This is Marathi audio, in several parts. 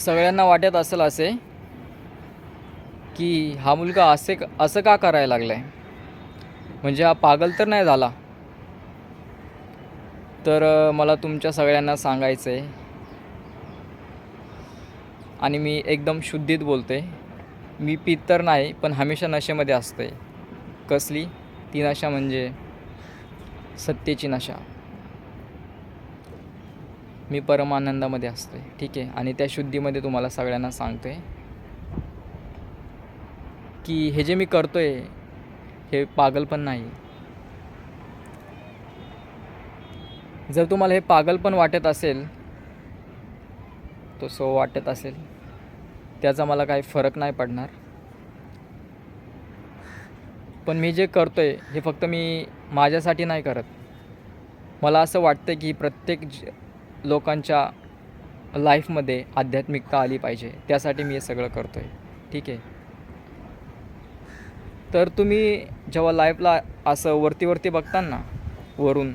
सगळ्यांना वाटत असेल असे की हा मुलगा असं का करायला लागला आहे, म्हणजे हा पागल तर नाही झाला. तर मला तुमच्या सगळ्यांना सांगायचं आहे आणि मी एकदम शुद्धीत बोलते. मी पित तर नाही, पण हमेशा नशेमध्ये असते. कसली ती नशा? म्हणजे सत्तेची नशा. मी परमानंदामध्ये असते, ठीक आहे. आणि त्या शुद्धीमध्ये तुम्हाला सगळ्यांना सांगतोय की हे जे मी करतोय हे पागलपण नाही. जर तुम्हाला हे पागलपण वाटत असेल, तो सो वाटत असेल, त्याचा मला काही फरक नाही पडणार. पण मी जे करतोय हे फक्त मी माझ्यासाठी नाही करत. मला असं वाटतं की प्रत्येक लोकांच्या लाईफमध्ये आध्यात्मिकता आली पाहिजे, त्यासाठी मी हे सगळं करतोय, ठीक आहे. तर तुम्ही जेव्हा लाईफला असं वरती बघता ना, वरून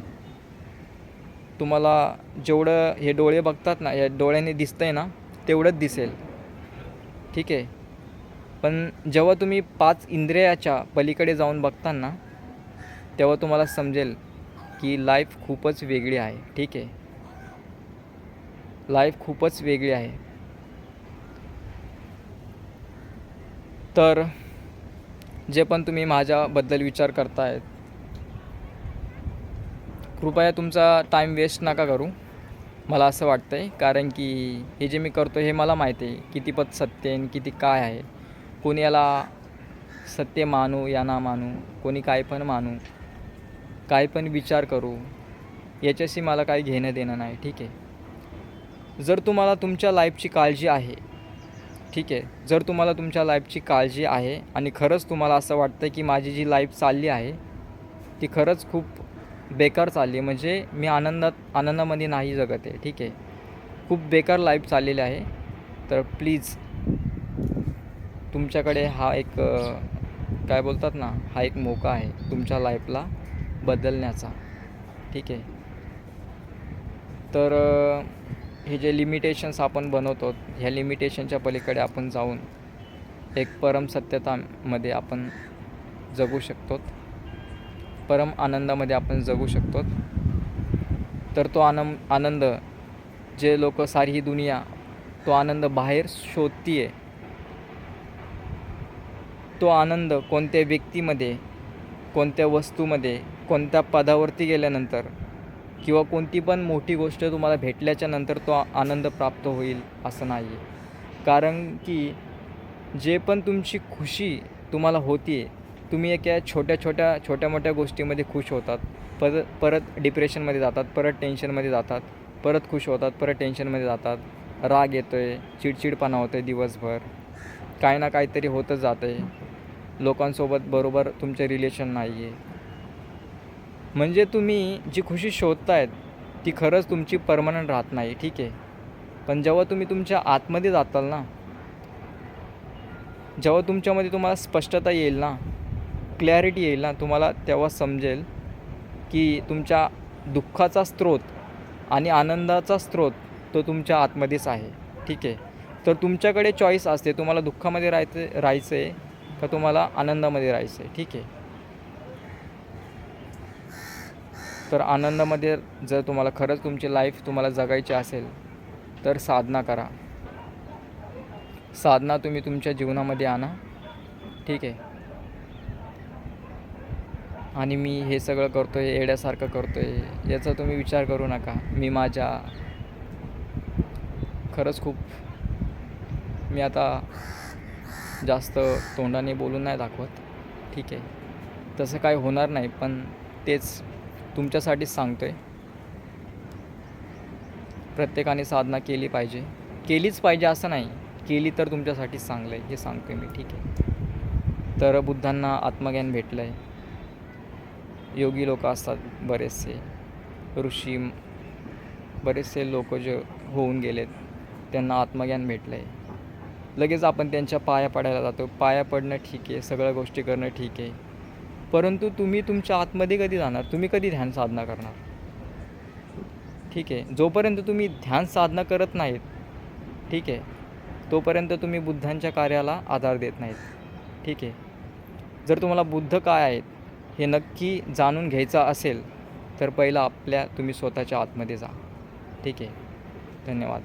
तुम्हाला जेवढं हे डोळे बघतात ना, या डोळ्याने दिसतंय ना, तेवढंच दिसेल, ठीक आहे. पण जेव्हा तुम्ही 5 इंद्रियाच्या पलीकडे जाऊन बघता ना, तेव्हा तुम्हाला समजेल की लाईफ खूपच वेगळी आहे, ठीक आहे. लाईफ खूपच वेगळी आहे. तर जे पण तुम्ही माझ्याबद्दल विचार करतायत, कृपया तुमचा टाईम वेस्ट नका करू. मला असं वाटतं आहे, कारण की हे जे मी करतो हे मला माहिती आहे कितीपत सत्य आहे आणि किती काय आहे. कोणी याला सत्य मानू या ना मानू, कोणी काय पण मानू, काय पण विचार करू, याच्याशी मला काही घेणं देणं नाही, ठीक आहे. जर तुम्हाला तुमच्या लाईफची काळजी आहे, ठीक आहे, जर तुम्हाला तुमच्या लाईफची काळजी आहे आणि खरंच तुम्हाला असं वाटतं की माझी जी लाईफ चालली आहे ती खरंच खूप बेकार चालली आहे, म्हणजे मी आनंदामध्ये नाही जगत आहे, ठीक आहे, खूप बेकार लाईफ चाललेली आहे, तर प्लीज तुमच्याकडे हा एक काय बोलतात ना, हा एक मौका आहे तुमच्या लाईफला बदलण्याचा, ठीक आहे. तर हे जे लिमिटेशन्स आपण बनवतो, ह्या लिमिटेशनच्या पलीकडे आपण जाऊन एक परम सत्यतामध्ये आपण जगू शकतो, परम आनंदामध्ये आपण जगू शकतो. तर तो आनंद जे लोक सारी ही दुनिया तो आनंद बाहेर शोधती आहे, तो आनंद कोणत्या व्यक्तीमध्ये, कोणत्या वस्तूमध्ये, कोणत्या पदावरती गेल्यानंतर किंवा कोणती पण मोठी गोष्ट तुम्हाला भेटल्याच्या नंतर तो आनंद प्राप्त होईल असं नाही आहे. कारण की जे पण तुमची खुशी तुम्हाला होती आहे, तुम्ही एका छोट्या मोठ्या गोष्टीमध्ये खुश होतात, परत डिप्रेशनमध्ये जातात, परत टेन्शनमध्ये जातात, परत खुश होतात, परत टेन्शनमध्ये जातात, राग येतो आहे, चिडचिडपणा होतो आहे दिवसभर, काही ना काहीतरी होतच जातं आहे, लोकांसोबत बरोबर तुमचे रिलेशन नाही आहे. म्हणजे तुम्ही जी खुशी शोधतायत ती खरंच तुमची परमनंट राहत नाही, ठीक आहे. पण जेव्हा तुम्ही तुमच्या आतमध्ये जाताल ना, जेव्हा तुमच्यामध्ये तुम्हाला स्पष्टता येईल ना, क्लॅरिटी येईल ना, तुम्हाला तेव्हा समजेल की तुमच्या दुःखाचा स्रोत आणि आनंदाचा स्रोत तो तुमच्या आतमध्येच आहे, ठीक आहे. तर तुमच्याकडे चॉईस असते, तुम्हाला दुःखामध्ये राहायचं आहे का तुम्हाला आनंदामध्ये राहायचं आहे, ठीक आहे. तर आनंदामध्ये जर तुम्हाला खरंच तुमची लाईफ तुम्हाला जगायची असेल तर साधना करा. साधना तुम्ही तुमच्या जीवनामध्ये आणा, ठीक आहे. आणि मी हे सगळं करतो आहे, येड्यासारखं करतो आहे, याचा तुम्ही विचार करू नका. मी खरंच खूप मी आता जास्त तोंडाने बोलून नाही दाखवत, ठीक आहे. तसं काय होणार नाही, पण तेच तुमच्यासाठीच सांगतो आहे. प्रत्येकाने साधना केलीच पाहिजे असं नाही, केली तर तुमच्यासाठीच चांगलं आहे हे सांगतो आहे मी, ठीक आहे. तर बुद्धांना आत्मज्ञान भेटलं आहे, योगी लोक असतात बरेचसे, ऋषी बरेचसे लोक जे होऊन गेलेत त्यांना आत्मज्ञान भेटलं आहे. लगेच आपण त्यांच्या पाया पडायला जातो. पाया पडणं ठीक आहे, सगळ्या गोष्टी करणं ठीक आहे, परंतु तुम्ही तुमच्या आतमध्ये कधी जाणार? तुम्ही कधी ध्यान साधना करणार? ठीक आहे. जोपर्यंत तुम्ही ध्यान साधना करत नाहीत, ठीक आहे, तोपर्यंत तुम्ही बुद्धांच्या कार्याला आधार देत नाहीत. ठीक आहे. जर तुम्हाला बुद्ध काय आहेत हे नक्की जाणून घ्यायचं असेल तर पहिलं तुम्ही स्वतःच्या आतमध्ये जा. ठीक आहे. धन्यवाद.